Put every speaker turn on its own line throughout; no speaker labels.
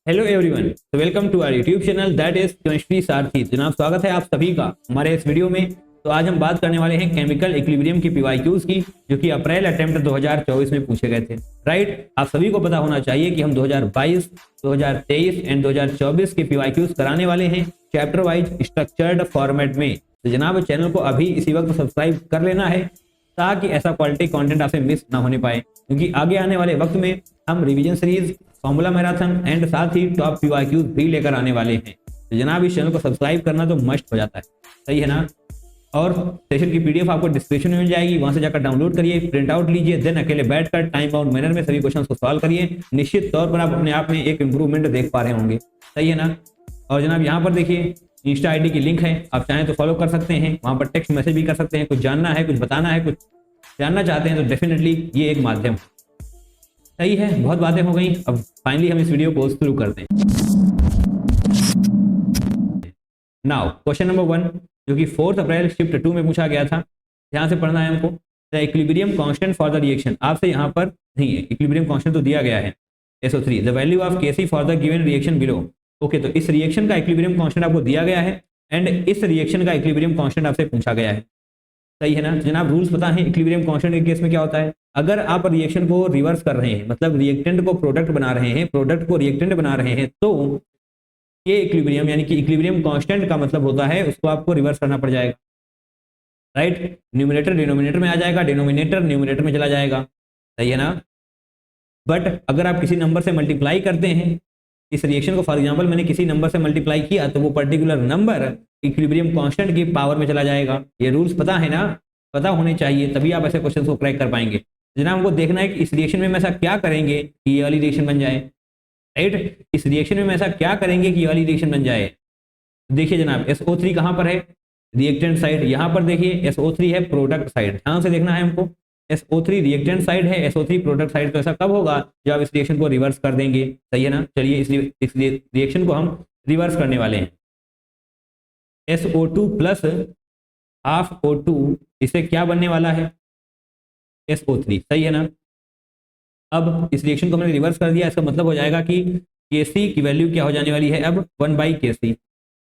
Hello everyone, तो welcome to our YouTube channel that is chemistry Sarathi. जनाब, स्वागत है आप सभी का हमारे इस वीडियो में। तो आज हम बात करने वाले हैं केमिकल इक्विलिब्रियम की पीवाईक्यूज की, जो कि अप्रैल अटेम्प्ट 2024 में पूछे गए थे। राइट, आप सभी को पता होना चाहिए कि हम 2022, 2023 एंड 2024 के पीवाईक्यूज कराने वाले हैं चैप्टर वाइज स्ट्रक्चर्ड फॉर्मेट में। तो जनाब, चैनल को अभी इसी वक्त सब्सक्राइब कर लेना है ताकि ऐसा क्वालिटी कंटेंट आपसे मिस ना होने पाए, क्योंकि आगे आने वाले वक्त में हम revision series, formula marathon and साथ ही टॉप पीवाईक्यूज भी लेकर आने वाले हैं। तो जनाब, इस चैनल को सब्सक्राइब करना तो मस्ट हो जाता है, सही है ना। और सेशन की पीडीएफ आपको डिस्क्रिप्शन में मिल जाएगी, वहां से जाकर डाउनलोड करिए, प्रिंट आउट लीजिए, देन अकेले बैठकर टाइम बाउंड मैनर में सभी क्वेश्चंस को सॉल्व करिए। निश्चित तौर पर आप अपने आप में एक इंप्रूवमेंट देख पा रहे होंगे, सही है ना। और जनाब, यहाँ पर देखिए इंस्टा आईडी की लिंक है, आप चाहें तो फॉलो कर सकते हैं, वहां पर टेक्स्ट मैसेज भी कर सकते हैं। कुछ जानना है, कुछ बताना है, कुछ जानना चाहते हैं तो डेफिनेटली ये एक माध्यम, सही है। बहुत बातें हो गई, अब फाइनली हम इस वीडियो को शुरू करते हैं। नाउ क्वेश्चन नंबर 1, जो कि 4 अप्रैल शिफ्ट 2 में पूछा गया था। ध्यान से पढ़ना है हमको। The equilibrium constant for the reaction, आपसे यहाँ पर नहीं है, इक्विलिब्रियम कांस्टेंट तो दिया गया है SO3, the value of Kc for the given reaction below. Okay, तो इस रिएक्शन का इक्विलिब्रियम कांस्टेंट आपको दिया गया है एंड इस रिएक्शन का इक्विलिब्रियम कांस्टेंट आपसे पूछा गया है, सही है ना। जनाब, रूल्स पता है इक्विलिब्रियम कांस्टेंट के केस में क्या होता है। अगर आप रिएक्शन को रिवर्स कर रहे हैं, मतलब रिएक्टेंट को प्रोडक्ट बना रहे हैं, प्रोडक्ट को रिएक्टेंट बना रहे हैं, तो ये इक्विलिब्रियम यानी कि इक्विलिब्रियम कांस्टेंट का मतलब होता है उसको आपको रिवर्स करना पड़ जाएगा। राइट, न्यूमरेटर डिनोमिनेटर में आ जाएगा, डिनोमिनेटर न्यूमरेटर में चला जाएगा, सही है ना। बट अगर आप किसी नंबर से मल्टीप्लाई करते हैं इस रिएक्शन को, फॉर एग्जांपल मैंने किसी नंबर से मल्टीप्लाई किया, तो वो पर्टिकुलर नंबर इक्विलिब्रियम कांस्टेंट की पावर में चला जाएगा। ये रूल्स पता है ना, पता होने चाहिए, तभी आप ऐसे क्वेश्चन को क्रैक कर पाएंगे। जनाब, हमको देखना है कि इस रिएक्शन में हम ऐसा क्या करेंगे कि ये वाली रिएक्शन बन जाए। राइट, इस रिएक्शन में हम ऐसा क्या करेंगे कि ये वाली रिएक्शन बन जाए। देखिए जनाब, SO3 कहाँ पर है, रिएक्टेंट साइड। यहाँ पर देखिए SO3 है प्रोडक्ट साइड, ध्यान से देखना है हमको। SO3 रिएक्टेंट साइड है, SO3 प्रोडक्ट साइड। तो ऐसा कब होगा जब आप इस रिएक्शन को रिवर्स कर देंगे, सही है ना। चलिए इस रिएक्शन को हम रिवर्स करने वाले हैं। SO2 प्लस हाफ O2, इससे क्या बनने वाला है, SO3, सही है ना। अब इस रिएक्शन को हमने रिवर्स कर दिया, इसका मतलब हो जाएगा कि Kc की वैल्यू क्या हो जाने वाली है, अब 1/Kc।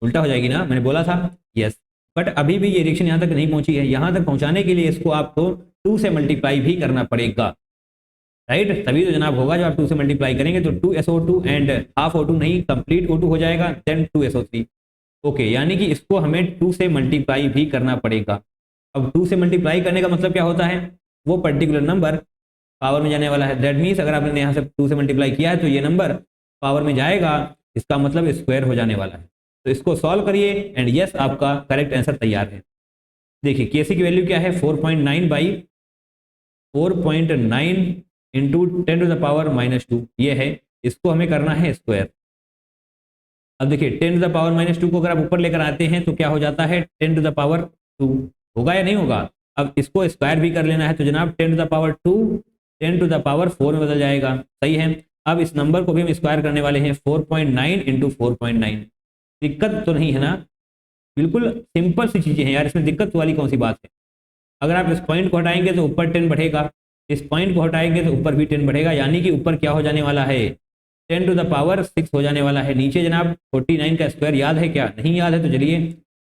उल्टा हो जाएगी ना, मैंने बोला था, यस। बट अभी भी ये रिएक्शन यहाँ तक नहीं पहुंची है, यहाँ तक पहुंचाने के लिए इसको आपको 2 से मल्टीप्लाई भी करना पड़ेगा। राइट, तभी तो जनाब होगा। जब आप 2 से मल्टीप्लाई करेंगे तो 2SO2 एंड हाफ O2 नहीं, कंप्लीट O2 हो जाएगा, देन 2SO3। ओके, यानी कि इसको हमें 2 से मल्टीप्लाई भी करना पड़ेगा। अब 2 से मल्टीप्लाई करने का मतलब क्या होता है, वो पर्टिकुलर नंबर पावर में जाने वाला है। दैट मीन्स अगर आपने यहाँ से 2 से मल्टीप्लाई किया है तो ये नंबर पावर में जाएगा, इसका मतलब स्क्वायर हो जाने वाला है। तो इसको सॉल्व करिए एंड यस, आपका करेक्ट आंसर तैयार है। देखिए Kc की वैल्यू क्या है, 4.9 इंटू 10⁻⁻2 ये है, इसको हमें करना है स्क्वायर। अब देखिए 10⁻⁻2 को अगर आप ऊपर लेकर आते हैं तो क्या हो जाता है, 10⁻2 होगा या नहीं होगा। अब इसको स्क्वायर भी कर लेना है, तो जनाब 10⁻2 10⁻4 में बदल जाएगा, सही है। अब इस नंबर को भी हम स्क्वायर करने वाले हैं, 4.9 इंटू 4.9। दिक्कत तो नहीं है ना, बिल्कुल सिंपल सी चीजें हैं यार, इसमें दिक्कत वाली कौन सी बात है। अगर आप इस पॉइंट को हटाएंगे तो ऊपर 10 बढ़ेगा, इस पॉइंट को हटाएंगे तो ऊपर भी 10 बढ़ेगा, यानी कि ऊपर क्या हो जाने वाला है, 10⁻6 हो जाने वाला है। नीचे जनाब 49 का स्क्वायर याद है क्या, नहीं याद है तो चलिए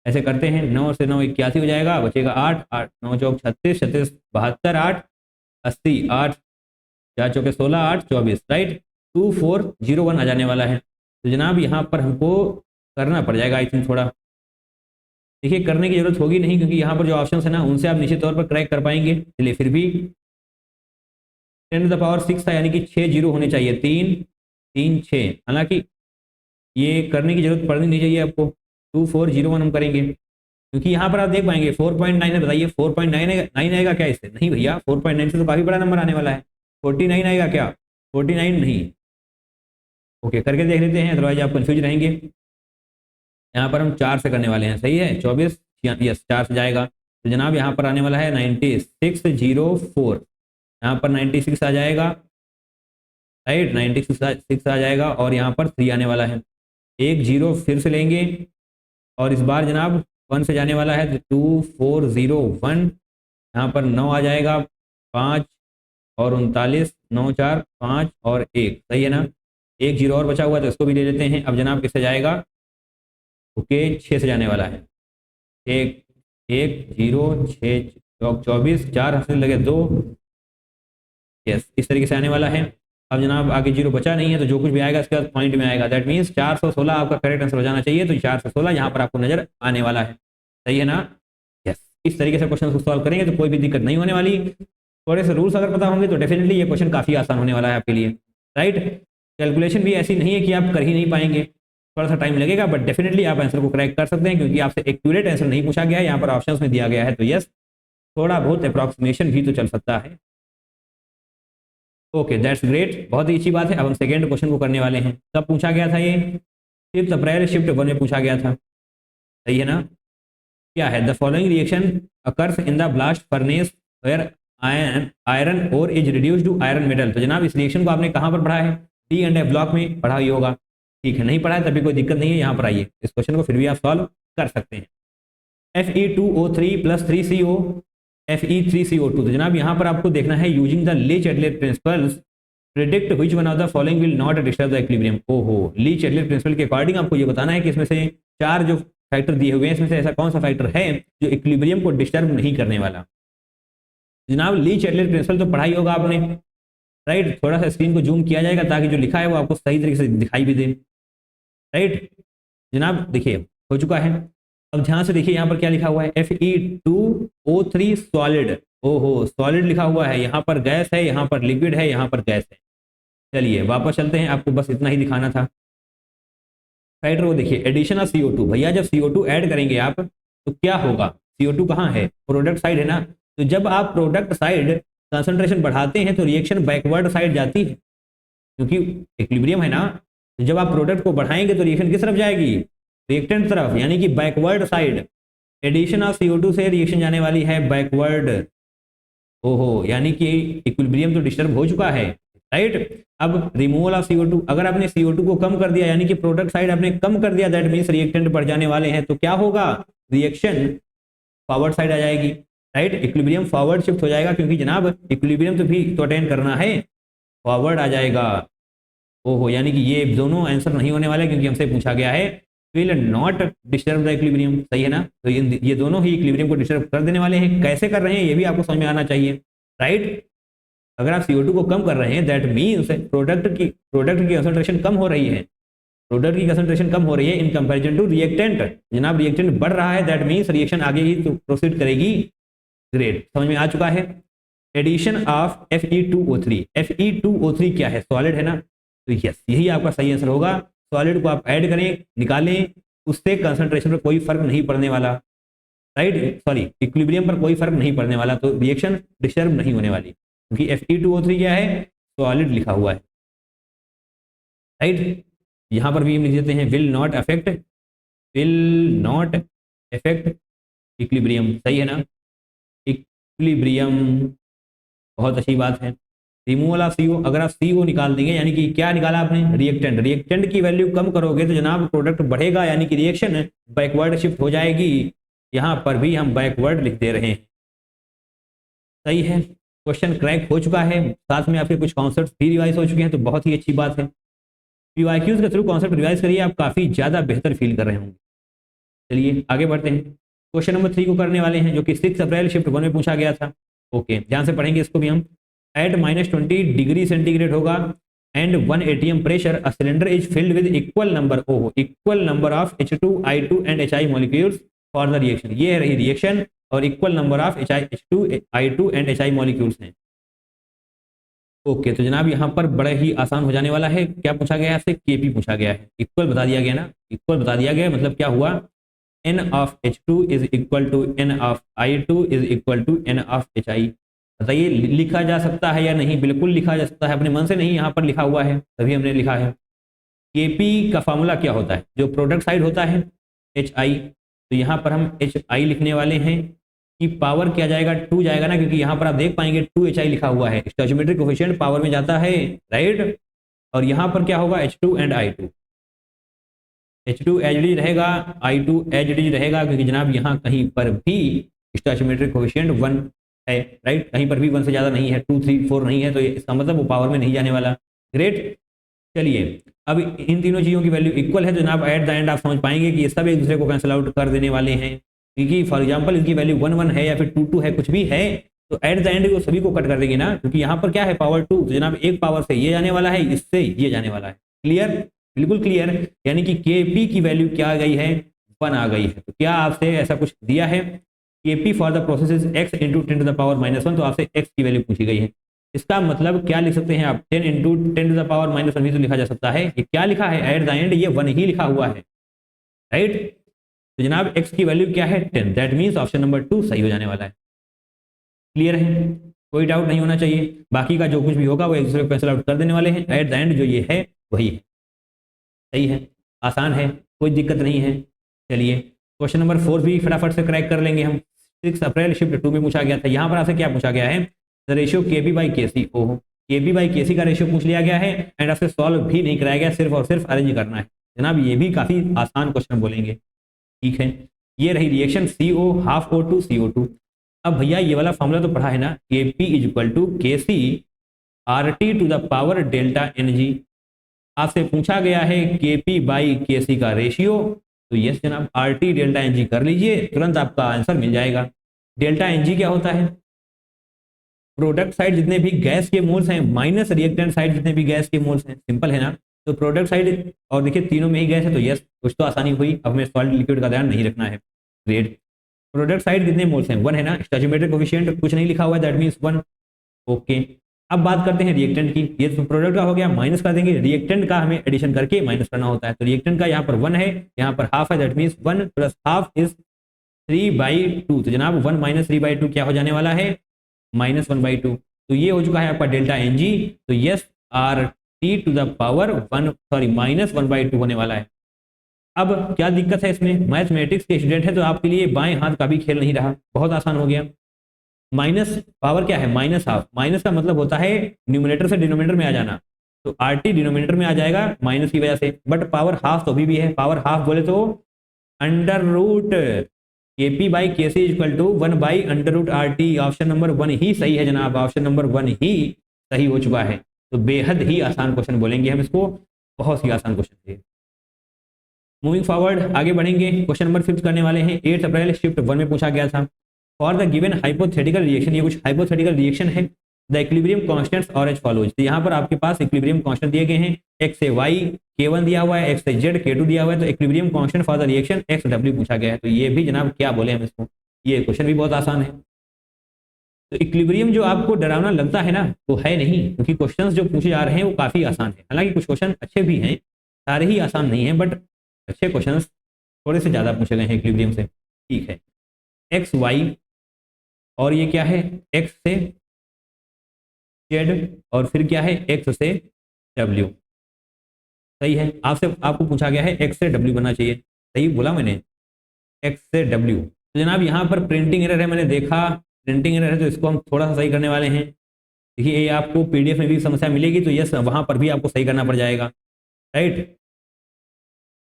ऐसे करते हैं, 9 से 9 81 हो जाएगा, बचेगा 8, 8 9 चौक 36, 36 72, 8 80, 8 4 चौके 16, 8 24, राइट 2401 आ जाने वाला है। तो जनाब यहाँ पर हमको करना पड़ जाएगा आई थिंक थोड़ा। देखिए करने की जरूरत होगी नहीं, क्योंकि यहाँ पर जो ऑप्शन है ना उनसे आप निश्चित तौर पर क्रैक कर पाएंगे। चलिए फिर भी 10⁻6 था, यानी कि 6 जीरो होने चाहिए, 3 3 6। हालांकि ये करने की जरूरत पड़नी नहीं चाहिए आपको, 2401 हम करेंगे, क्योंकि यहाँ पर आप देख पाएंगे 4.9 है। बताइए 4.9 आएगा क्या इससे, नहीं भैया, 4.9 से तो काफी बड़ा नंबर आने वाला है। 49 आएगा क्या, 49 नहीं। ओके, करके देख लेते हैं, अदरवाइज आप कंफ्यूज रहेंगे। यहाँ पर हम 4 से करने वाले हैं, सही है, 24 यस 4 से जाएगा। तो जनाब यहाँ पर आने वाला है 9604, यहाँ पर 96 आ जाएगा, राइट 96 आ जाएगा, और यहाँ पर 3 आने वाला है, एक जीरो फिर से लेंगे, और इस बार जनाब 1 से जाने वाला है, तो 2401। यहाँ पर 9 आ जाएगा, 5 और 39, 9 4 5 और 1, सही है ना। एक जीरो और बचा हुआ है तो इसको भी ले लेते हैं। अब जनाब किससे जाएगा? ओके 6 से जाने वाला है। एक एक जीरो 6 24 4 हंसने लगे 2, यस इस तरीके से आने वाला है। अब जनाब आगे जीरो बचा नहीं है तो जो कुछ भी आएगा इसके बाद पॉइंट में आएगा। दैट मीन्स 416 आपका करेक्ट आंसर हो जाना चाहिए। तो 416 यहाँ पर आपको नजर आने वाला है। सही है ना? यस इस तरीके से क्वेश्चन को सॉल्व करेंगे तो कोई भी दिक्कत नहीं होने वाली। थोड़े से रूल्स अगर पता होंगे तो डेफिनेटली ये क्वेश्चन काफी आसान होने वाला है आपके लिए। राइट, कैलकुलेशन भी ऐसी नहीं है कि आप कर ही नहीं पाएंगे, थोड़ा सा टाइम लगेगा बट डेफिनेटली आप आंसर को क्रैक कर सकते हैं क्योंकि आपसे एक्यूरेट आंसर नहीं पूछा गया है, यहाँ पर ऑप्शंस में दिया गया है। तो यस थोड़ा बहुत अप्रॉक्सीमेशन भी तो चल सकता है। ओके दैट्स ग्रेट, बहुत ही अच्छी बात है। अब हम सेकेंड क्वेश्चन को करने वाले हैं। कब पूछा गया था ये? 5 अप्रैल शिफ्ट 1 में पूछा गया था। सही है ना? क्या है? The following reaction occurs in the blast furnace where iron ore is reduce to iron metal. तो जनाब इस रिएक्शन को आपने कहाँ पर पढ़ा है? डी एंड एफ ब्लॉक में पढ़ा ही होगा। ठीक है, नहीं पढ़ा है तभी कोई दिक्कत नहीं है, यहाँ पर आइए इस क्वेश्चन को फिर भी आप सॉल्व कर सकते हैं। Fe2O3 plus 3CO Fe3CO2। तो जनाब यहाँ पर आपको देखना है using the Le Chatelier principles predict which one of the following will not disturb the equilibrium. ओहो, ली चैटलेट प्रिंसिपल के अकॉर्डिंग आपको ये बताना है कि इसमें से 4 जो फैक्टर दिए हुए हैं इसमें से ऐसा कौन सा फैक्टर है जो इक्विलिब्रियम को डिस्टर्ब नहीं करने वाला। जनाब ली चैटलेट प्रिंसिपल तो पढ़ाई होगा आपने। राइट, थोड़ा सा स्क्रीन को जूम किया जाएगा ताकि जो लिखा है वो आपको सही तरीके से दिखाई भी दे। राइट जनाब देखिए हो चुका है। अब ध्यान से देखिए यहाँ पर क्या लिखा हुआ है? Fe2O3 solid. ओहो सॉलिड लिखा हुआ है, यहाँ पर गैस है, यहाँ पर लिक्विड है, यहाँ पर गैस है। चलिए वापस चलते हैं, आपको बस इतना ही दिखाना था। फैक्टर वो देखिए एडिशन ऑफ CO2। भैया जब CO2 ऐड करेंगे आप तो क्या होगा? CO2 कहाँ है? प्रोडक्ट साइड है ना। तो जब आप प्रोडक्ट साइड कंसंट्रेशन बढ़ाते हैं तो रिएक्शन बैकवर्ड साइड जाती है क्योंकि इक्विलिब्रियम है ना। तो जब आप प्रोडक्ट को बढ़ाएंगे तो रिएक्शन किस तरफ जाएगी? रिएक्टेंट तरफ, यानी कि backward side. Addition of CO2 से रिएक्शन जाने वाली है बैकवर्ड। ओहो, यानी कि इक्विलिब्रियम तो डिस्टर्ब हो चुका है। राइट, अब रिमूवल ऑफ CO2, अगर आपने CO2 को कम कर दिया यानी कि प्रोडक्ट साइड आपने कम कर दिया, दैट मीन्स रिएक्टेंट बढ़ जाने वाले हैं। तो क्या होगा? रिएक्शन फॉरवर्ड साइड आ जाएगी। राइट, इक्विलिब्रियम फॉरवर्ड शिफ्ट हो जाएगा क्योंकि जनाब इक्विलिब्रियम तो भी तो अटेन करना है, फॉरवर्ड आ जाएगा। ओहो, यानी कि ये दोनों आंसर नहीं होने वाले क्योंकि हमसे पूछा गया है will not disturb the equilibrium. सही है ना? तो ये दोनों ही इक्विलिब्रियम को डिस्टर्ब कर देने वाले हैं। कैसे कर रहे हैं ये भी आपको समझ में आना चाहिए। राइट, अगर आप CO2 को कम कर रहे हैं दैट मीन्स प्रोडक्ट की कंसंट्रेशन कम हो रही है। प्रोडक्ट की कंसंट्रेशन कम हो रही है इन कंपैरिजन टू रिएक्टेंट। जनाब रिएक्टेंट बढ़ रहा है दैट मीन्स रिएक्शन आगे ही तो प्रोसीड करेगी। ग्रेट, समझ में आ चुका है। Addition of Fe2O3। Fe2O3 क्या है? सॉलिड है ना। तो यस यही आपका सही आंसर होगा। सॉलिड को आप ऐड करें निकालें, उससे कंसंट्रेशन पर कोई फर्क नहीं पड़ने वाला। राइट, सॉरी इक्विलिब्रियम पर कोई फर्क नहीं पड़ने वाला, तो रिएक्शन डिस्टर्ब नहीं होने वाली क्योंकि Fe2O3 क्या है? सॉलिड लिखा हुआ है। राइट, यहां पर भी हम लिख देते हैं विल नॉट अफेक्ट इक्विलिब्रियम। सही है ना? इक्विलिब्रियम, बहुत अच्छी बात है। रिमूवल ऑफ CO, अगर आप CO निकाल देंगे यानी कि क्या निकाला आपने? रिएक्टेंट की वैल्यू कम करोगे तो जनाब प्रोडक्ट बढ़ेगा यानी कि रिएक्शन बैकवर्ड शिफ्ट हो जाएगी। यहां पर भी हम बैकवर्ड लिख दे रहे हैं। सही है, क्वेश्चन क्रैक हो चुका है, साथ में आपके कुछ कॉन्सेप्ट भी रिवाइज हो चुके हैं तो बहुत ही अच्छी बात है। PYQs के थ्रू कॉन्सेप्ट रिवाइज करिए, आप काफी ज्यादा बेहतर फील कर रहे होंगे। चलिए आगे बढ़ते हैं। क्वेश्चन नंबर 3 को करने वाले हैं जो कि 6 अप्रैल शिफ्ट 1 में पूछा गया था। ओके ध्यान से पढ़ेंगे इसको भी हम। एट -20 डिग्री सेंटीग्रेड होगा and 1 atm pressure a cylinder is filled with equal number of H2 I2 and HI molecules for the reaction. ये है रही रिएक्शन और equal number of H2 I2 and HI molecules हैं। Okay तो जनाब यहाँ पर बड़ा ही आसान हो जाने वाला है। क्या पूछा गया है आपसे? KP पूछा गया है। इक्वल बता दिया गया ना, इक्वल बता दिया गया मतलब क्या हुआ? N of H2 is equal to N of I2 is equal to N of HI। बताइए लिखा जा सकता है या नहीं? बिल्कुल लिखा जा सकता है, अपने मन से नहीं, यहाँ पर लिखा हुआ है तभी हमने लिखा है। KP का फॉर्मूला क्या होता है? जो प्रोडक्ट साइड होता है HI, तो यहाँ पर हम HI लिखने वाले हैं कि पावर क्या जाएगा? 2 जाएगा ना, क्योंकि यहाँ पर आप देख पाएंगे 2HI लिखा हुआ है, स्टोइचोमेट्रिक कोफिशिएंट पावर में जाता है। राइट, और यहाँ पर क्या होगा? H2 and I2। H2 H D रहेगा, I2 एच डी रहेगा क्योंकि जनाब यहाँ कहीं पर भी स्टोइचोमेट्रिक कोफिशिएंट 1 है। राइट, कहीं पर भी 1 से ज़्यादा नहीं है, 2, 3, 4 नहीं है, तो इसका मतलब वो पावर में नहीं जाने वाला। ग्रेट, चलिए अब इन तीनों चीज़ों की वैल्यू इक्वल है तो जनाब एट द एंड आप समझ पाएंगे कि ये सब एक दूसरे को कैंसिल आउट कर देने वाले हैं, क्योंकि फॉर एग्जांपल इनकी वैल्यू 1 1 है या फिर 2 2 है, कुछ भी है, तो एट द एंड वो सभी को कट कर देंगे ना, क्योंकि यहाँ पर क्या है पावर 2, तो जनाब एक पावर से ये जाने वाला है, इससे ये जाने वाला है। क्लियर, बिल्कुल क्लियर। यानी कि Kp की वैल्यू क्या आ गई है, 1 आ गई है। तो क्या आपसे ऐसा कुछ दिया है, Kp for the process is x into 10 to the power -1, तो आपसे x की वैल्यू पूछी गई है। इसका मतलब क्या लिख सकते हैं आप, 10 इंटू 10 टू द पावर -1 भी तो लिखा जा सकता है। ये क्या लिखा है एट द एंड, ये 1 ही लिखा हुआ है, राइट। तो जनाब x की वैल्यू क्या है, 10, दैट मीन्स ऑप्शन नंबर 2 सही हो जाने वाला है। क्लियर है, कोई डाउट नहीं होना चाहिए। बाकी का जो कुछ भी होगा वो एक दूसरे को कैंसिल आउट कर देने वाले हैं। एट द एंड जो ये है वही है, सही है, आसान है, कोई दिक्कत नहीं है। चलिए क्वेश्चन नंबर 4 भी फटाफट से क्रैक कर लेंगे हम। 6 अप्रैल शिफ्ट 2 में पूछा गया था। यहाँ पर आपसे क्या पूछा गया है, the ratio Kb by Kc। ओहो, Kb बाई Kc का रेशियो पूछ लिया गया है एंड आपसे सॉल्व भी नहीं कराया गया, सिर्फ और सिर्फ अरेंज करना है। जनाब ये भी काफी आसान क्वेश्चन बोलेंगे, ठीक है। ये रही reaction CO half O2 CO2। अब भैया ये वाला फॉर्मूला तो पढ़ा है ना, Kp is equal to KC RT to the power delta Ng। आपसे पूछा गया है Kp बाई Kc का रेशियो, तो यस जनाब RT डेल्टा Ng कर लीजिए, तुरंत आपका आंसर मिल जाएगा। डेल्टा Ng क्या होता है, प्रोडक्ट साइड जितने भी गैस के मोल्स हैं माइनस रिएक्टेंट साइड जितने भी गैस के मोल्स हैं, सिंपल है ना। तो प्रोडक्ट साइड और देखिए तीनों में ही गैस है, तो यस कुछ तो आसानी हुई। अब हमें सॉल्ट लिक्विड का ध्यान नहीं रखना है, ग्रेट। प्रोडक्ट साइड कितने मोल्स हैं, 1 है ना, स्टोइचियोमेट्रिक कोएफिशिएंट कुछ नहीं लिखा हुआ है, दैट मींस 1, ओके। अब बात करते हैं रिएक्टेंट की। ये तो प्रोडक्ट का हो गया, माइनस कर देंगे, रिएक्टेंट का हमें एडिशन करके माइनस करना होता है। तो रिएक्टेंट का यहाँ पर 1 है, यहाँ पर हाफ है, that means 1 plus half is 3/2। तो जनाब 1 माइनस 3/2 क्या हो जाने वाला है, -1/2। तो ये हो चुका है आपका डेल्टा Ng। तो yes RT to the power 1 sorry -1/2 होने वाला है। अब क्या दिक्कत है इसमें, मैथमेटिक्स के स्टूडेंट है तो आपके लिए बाएं हाथ का भी खेल नहीं रहा, बहुत आसान हो गया। माइनस पावर क्या है, माइनस हाफ, माइनस का मतलब होता है न्यूमरेटर से डिनोमिनेटर में आ जाना, तो RT डिनोमिनेटर में आ जाएगा माइनस की वजह से, बट पावर हाफ तो अभी भी है। पावर हाफ बोले तो under root Kp by Kc equal to 1 by under root RT। Option number 1 ही सही है जनाब, ऑप्शन नंबर 1 ही सही हो चुका है। तो बेहद ही आसान क्वेश्चन बोलेंगे हम इसको, बहुत ही आसान क्वेश्चन है। मूविंग फॉरवर्ड आगे बढ़ेंगे, क्वेश्चन नंबर 5 करने वाले हैं। 8 अप्रैल शिफ्ट 1 में पूछा गया था। For the given hypothetical reaction, ये कुछ हाइपोथेटिकल रिएक्शन है, द इक्विलिब्रियम कांस्टेंट्स और एज फॉलोज। तो यहाँ पर आपके पास इक्विलिब्रियम कांस्टेंट दिए गए हैं, x से y K1 दिया हुआ है, x से z K2 दिया हुआ है। तो equilibrium constant for the reaction XW पूछा गया है। तो ये भी जनाब क्या बोले हम इसको, ये क्वेश्चन भी बहुत आसान है। तो इक्विलिब्रियम जो आपको डरावना लगता है ना, वो है नहीं, क्योंकि क्वेश्चंस जो पूछे जा रहे हैं वो काफी आसान है। हालांकि कुछ क्वेश्चन अच्छे भी हैं, सारे ही आसान नहीं है, बट अच्छे क्वेश्चंस थोड़े से ज्यादा पूछे गए हैं इक्विलिब्रियम से, ठीक है। एक्स वाई और ये क्या है, एक्स से जेड और फिर क्या है, एक्स से डब्ल्यू। सही है, आपसे आपको पूछा गया है एक्स से डब्ल्यू बनना चाहिए, सही बोला मैंने, एक्स से डब्ल्यू। तो जनाब यहाँ पर प्रिंटिंग एरर है, मैंने देखा प्रिंटिंग एरर है, तो इसको हम थोड़ा सा सही करने वाले हैं। देखिए ये आपको PDF में भी समस्या मिलेगी, तो यस वहाँ पर भी आपको सही करना पड़ जाएगा, राइट।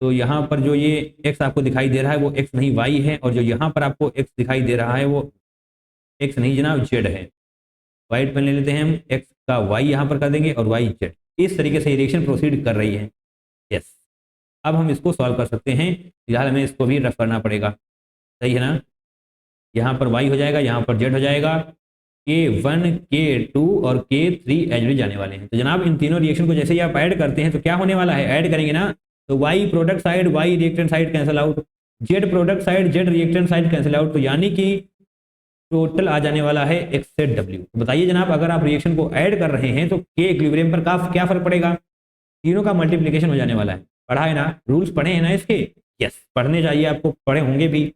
तो यहाँ पर जो ये x आपको दिखाई दे रहा है वो x नहीं y है, और जो यहाँ पर आपको x दिखाई दे रहा है वो x नहीं जनाब z है। वाइट पेन ले लेते हैं हम, x का y यहाँ पर कर देंगे और y z। इस तरीके से रिएक्शन प्रोसीड कर रही है, यस। अब हम इसको सॉल्व कर सकते हैं, फिलहाल हमें इसको भी रफ करना पड़ेगा, सही है ना। यहाँ पर y हो जाएगा, यहाँ पर z हो जाएगा, K1 K2 और K3 एज जाने वाले हैं। तो जनाब इन तीनों रिएक्शन को जैसे ही आप ऐड करते हैं तो क्या होने वाला है, ऐड करेंगे ना, तो y product side y reactant side cancel out, z product side z reactant side cancel out. तो यानी कि टोटल आ जाने वाला है x से w। तो बताइए जनाब अगर आप रिएक्शन को ऐड कर रहे हैं तो k इक्विलिब्रियम पर का क्या फर्क पड़ेगा, तीनों का मल्टीप्लिकेशन हो जाने वाला है। पढ़ा है ना, रूल्स पढ़े हैं ना इसके, यस पढ़ने चाहिए आपको, पढ़े होंगे भी।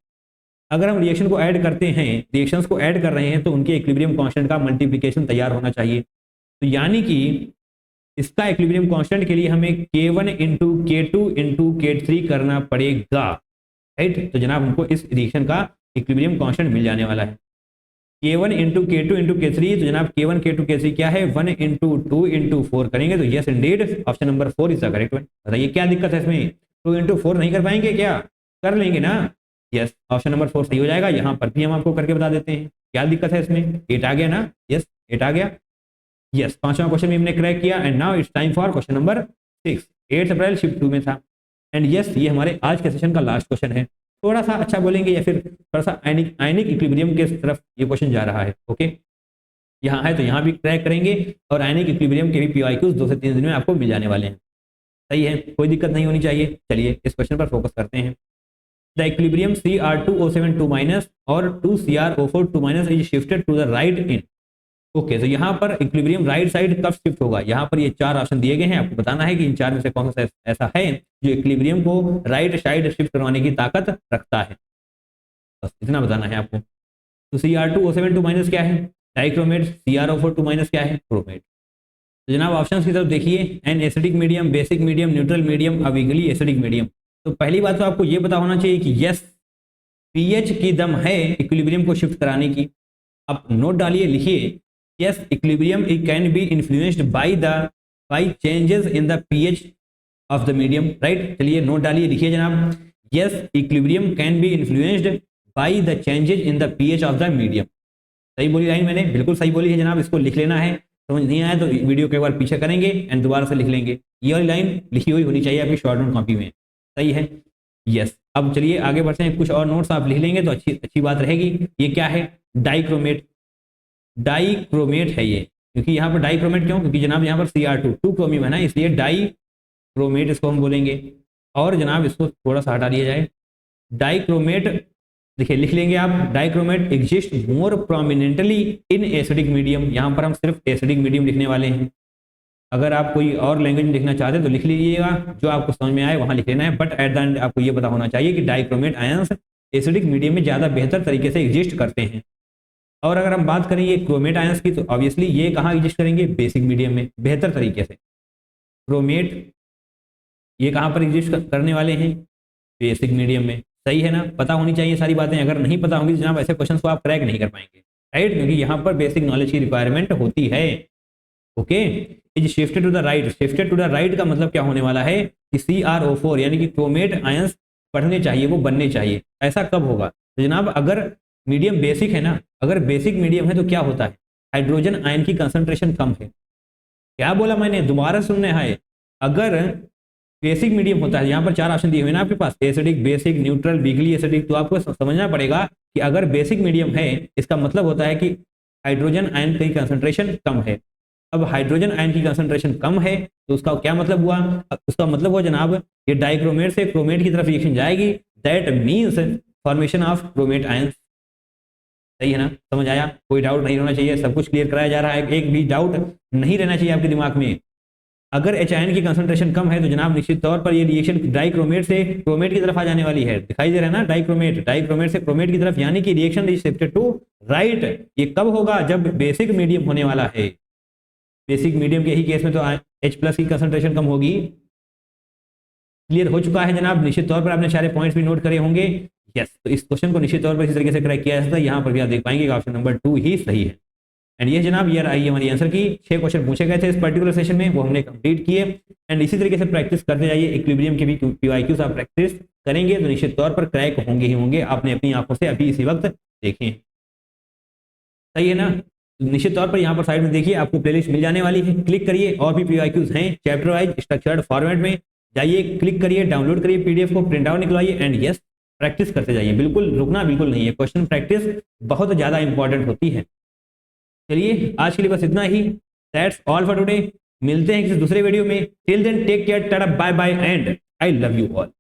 अगर हम रिएक्शन को ऐड करते हैं, रिएक्शंस को ऐड कर रहे हैं, तो उनके इक्विलिब्रियम कांस्टेंट का मल्टीप्लिकेशन तैयार होना चाहिए। तो यानी कि इसका इक्विलिब्रियम कांस्टेंट के लिए हमें K1 into K2 into K3 करना पड़ेगा, राइट। तो जनाब हमको इस रिएक्शन का इक्विलिब्रियम कांस्टेंट मिल जाने वाला है K1 into K2 into K3। तो जनाब K1 K2 K3 क्या है, 1 इंटू 2 इंटू 4 करेंगे, तो yes Indeed option number 4 is the correct one. बताइए क्या दिक्कत है इसमें, 2 इंटू 4 नहीं कर पाएंगे क्या, कर लेंगे ना, यस ऑप्शन नंबर 4 सही हो जाएगा। यहाँ पर भी हम आपको करके बता देते हैं, क्या दिक्कत है इसमें, 8 आ गया ना, यस 8 आ गया, यस। 5वां क्वेश्चन भी हमने क्रैक किया। And now it's time for question number 6। 8 April shift 2 में था। एंड यस, ये हमारे आज के सेशन का लास्ट क्वेश्चन है। थोड़ा सा अच्छा बोलेंगे या फिर थोड़ा सा आयनिक इक्विलिब्रियम के तरफ ये क्वेश्चन जा रहा है। ओके, यहाँ है तो यहाँ भी ट्रैक करेंगे और आयनिक इक्विलिब्रियम के भी PYQs 2 से 3 दिन में आपको मिल जाने वाले हैं। सही है, कोई दिक्कत नहीं होनी चाहिए। चलिए इस क्वेश्चन पर फोकस करते हैं। द इक्विलिब्रियम Cr2O7 2- और 2Cr O4 2- is shifted to the right in. Okay, तो यहाँ पर इक्विलिब्रियम राइट साइड कब शिफ्ट होगा? यहाँ पर ये 4 ऑप्शन दिए गए हैं, आपको बताना है कि इन 4 में से कौन सा ऐसा है जो इक्विलिब्रियम को राइट साइड शिफ्ट करवाने की ताकत रखता है। बस इतना बताना है आपको। तो Cr2O7 2- क्या है? डाइक्रोमेट। CrO4 2- क्या है? क्रोमेट। तो जनाब ऑप्शंस की तरफ देखिए, an acidic medium, basic medium, neutral medium, weakly acidic medium. तो पहली बात तो आपको ये पता होना चाहिए कि यस, पीएच की दम है इक्विलिब्रियम को शिफ्ट कराने की। आप नोट डालिए, लिखिए, yes equilibrium it can be influenced by changes in the pH of the medium, right. चलिए नोट डालिए, लिखिए जनाब, yes equilibrium can be influenced by the changes in the pH of the medium. सही बोली line मैंने? बिल्कुल सही बोली है जनाब। इसको लिख लेना है, समझ नहीं आया तो वीडियो के एक बार पीछे करेंगे एंड दोबारा से लिख लेंगे। ये वाली लाइन लिखी हुई होनी चाहिए आपकी शॉर्ट नोट कॉपी में। सही है, यस। अब चलिए आगे बढ़ते हैं, कुछ और नोट्स आप लिख लेंगे तो अच्छी बात रहेगी। ये क्या है? डाइक्रोमेट। डाइक्रोमेट है ये, क्योंकि यहाँ पर डाइक्रोमेट क्यों? क्योंकि जनाब यहाँ पर Cr2 2 क्रोमियम है ना, इसलिए डाइक्रोमेट इसको हम बोलेंगे। और जनाब इसको थोड़ा सा हटा दिया जाए, डाइक्रोमेट। देखिए लिख लेंगे आप, dichromate exist more prominently in acidic medium. यहाँ पर हम सिर्फ एसिडिक मीडियम लिखने वाले हैं। अगर आप कोई और लैंग्वेज में लिखना चाहते हैं तो लिख लीजिएगा, जो आपको समझ में आए वहां लिख लेना है। बट एट द एंड आपको ये पता होना चाहिए कि डाइक्रोमेट आयंस एसिडिक मीडियम में ज़्यादा बेहतर तरीके से एग्जिस्ट करते हैं। और अगर हम बात करें ये क्रोमेट आयंस की, तो ऑब्वियसली ये कहाँ एग्जिस्ट करेंगे? बेसिक मीडियम में बेहतर तरीके से। क्रोमेट ये कहाँ पर एग्जिस्ट करने वाले हैं? बेसिक मीडियम में। सही है ना? पता होनी चाहिए सारी बातें। अगर नहीं पता होंगी तो जनाब ऐसे क्वेश्चन को आप क्रैक नहीं कर पाएंगे, राइट, क्योंकि यहाँ पर बेसिक नॉलेज की रिक्वायरमेंट होती है। Okay, is shifted to the right. Shifted to the right का मतलब क्या होने वाला है कि CrO4 यानी कि क्रोमेट आयंस पढ़ने चाहिए, वो बनने चाहिए। ऐसा कब होगा? तो जनाब अगर मीडियम बेसिक है ना, अगर बेसिक मीडियम है तो क्या होता है? हाइड्रोजन आयन की कंसंट्रेशन कम है। क्या बोला मैंने? दोबारा सुनने है। अगर बेसिक मीडियम होता है, यहाँ पर 4 ऑप्शन दिए हुए ना आपके पास, acidic, basic, neutral, weakly acidic. तो आपको समझना पड़ेगा कि अगर बेसिक मीडियम है, इसका मतलब होता है कि हाइड्रोजन आयन की कंसंट्रेशन कम है। अब हाइड्रोजन आयन की कंसंट्रेशन कम है तो उसका क्या मतलब हुआ? उसका मतलब हुआ जनाब ये डाइक्रोमेट से क्रोमेट की तरफ रिएक्शन जाएगी, that means formation of chromate ions. सही है ना? समझ आया? कोई डाउट नहीं होना चाहिए, सब कुछ क्लियर कराया जा रहा है, एक भी डाउट नहीं रहना चाहिए आपके दिमाग में। अगर H आयन की कंसंट्रेशन कम है तो जनाब निश्चित तौर पर ये रिएक्शन डाइक्रोमेट से क्रोमेट की तरफ आ जाने वाली है। दिखाई दे रहा है ना? डाइक्रोमेट से क्रोमेट की तरफ, यानी कि reaction is shifted to right. ये कब होगा? जब बेसिक मीडियम होने वाला है। बेसिक मीडियम के ही केस में तो H+ की कंसंट्रेशन कम होगी। क्लियर हो चुका है जनाब? निश्चित तौर पर आपने सारे पॉइंट्स भी नोट करे होंगे। यस, तो इस क्वेश्चन को निश्चित तौर पर इस तरीके से क्रैक किया जाता है। यहाँ पर भी आप देख पाएंगे ऑप्शन नंबर 2 ही सही है। एंड ये जनाब ये आई हमारी आंसर की 6 क्वेश्चन पूछे गए थे इस पर्टिकुलर सेशन में, वो हमने कंप्लीट किए। एंड इसी तरीके से प्रैक्टिस करते जाइए। इक्विलिब्रियम के भी PYQs आप प्रैक्टिस करेंगे तो निश्चित तौर पर क्रैक होंगे ही होंगे। आपने अपनी आंखों से अभी इसी वक्त देखें। सही है ना? निश्चित तौर पर यहाँ पर साइड में देखिए, आपको प्लेलिस्ट मिल जाने वाली है, क्लिक करिए। और भी PYQs हैं चैप्टर वाइज स्ट्रक्चर्ड फॉर्मेट में, जाइए क्लिक करिए, डाउनलोड करिए PDF को, प्रिंट आउट निकलवाइए एंड यस प्रैक्टिस करते जाइए। बिल्कुल रुकना बिल्कुल नहीं है, क्वेश्चन प्रैक्टिस बहुत ज़्यादा इंपॉर्टेंट होती है। चलिए आज के लिए बस इतना ही। That's all for today. मिलते हैं किसी दूसरे वीडियो में। Till then take care, tata, bye bye and I love you all.